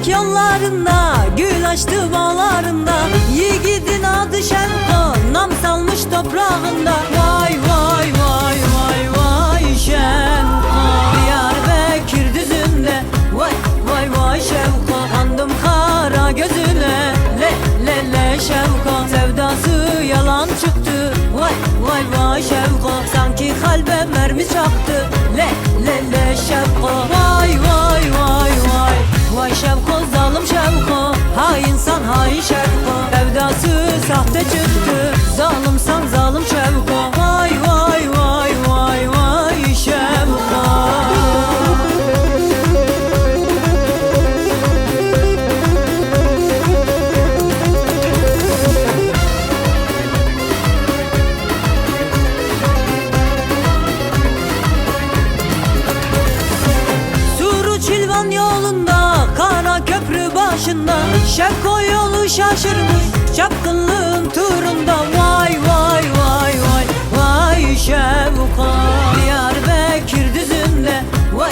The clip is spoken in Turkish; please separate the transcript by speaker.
Speaker 1: Felek yollarında, gül açtı bağlarında, yiğidin adı Şevko, nam salmış toprağında. Vay vay vay vay vay Şevko, Diyarbakır düzünde. Vay vay vay Şevko, kandım kara gözüne. Le le le Şevko, sevdası yalan çıktı. Vay vay vay Şevko, sanki kalbe mermi çaktı. Le le le Şevko, vay vay vay vay vay Şevko, zalim Şevko, hainsan hain Şevko, sevdası sahte çıktı. Zalimsan zalim Şevko, vay vay vay vay vay Şevko. Çilvan yolunda, kara köprü başında, Şevko yolu şaşırmış çapkınlığın turunda. Vay vay vay vay vay Şevko, Diyarbakır düzünde. Vay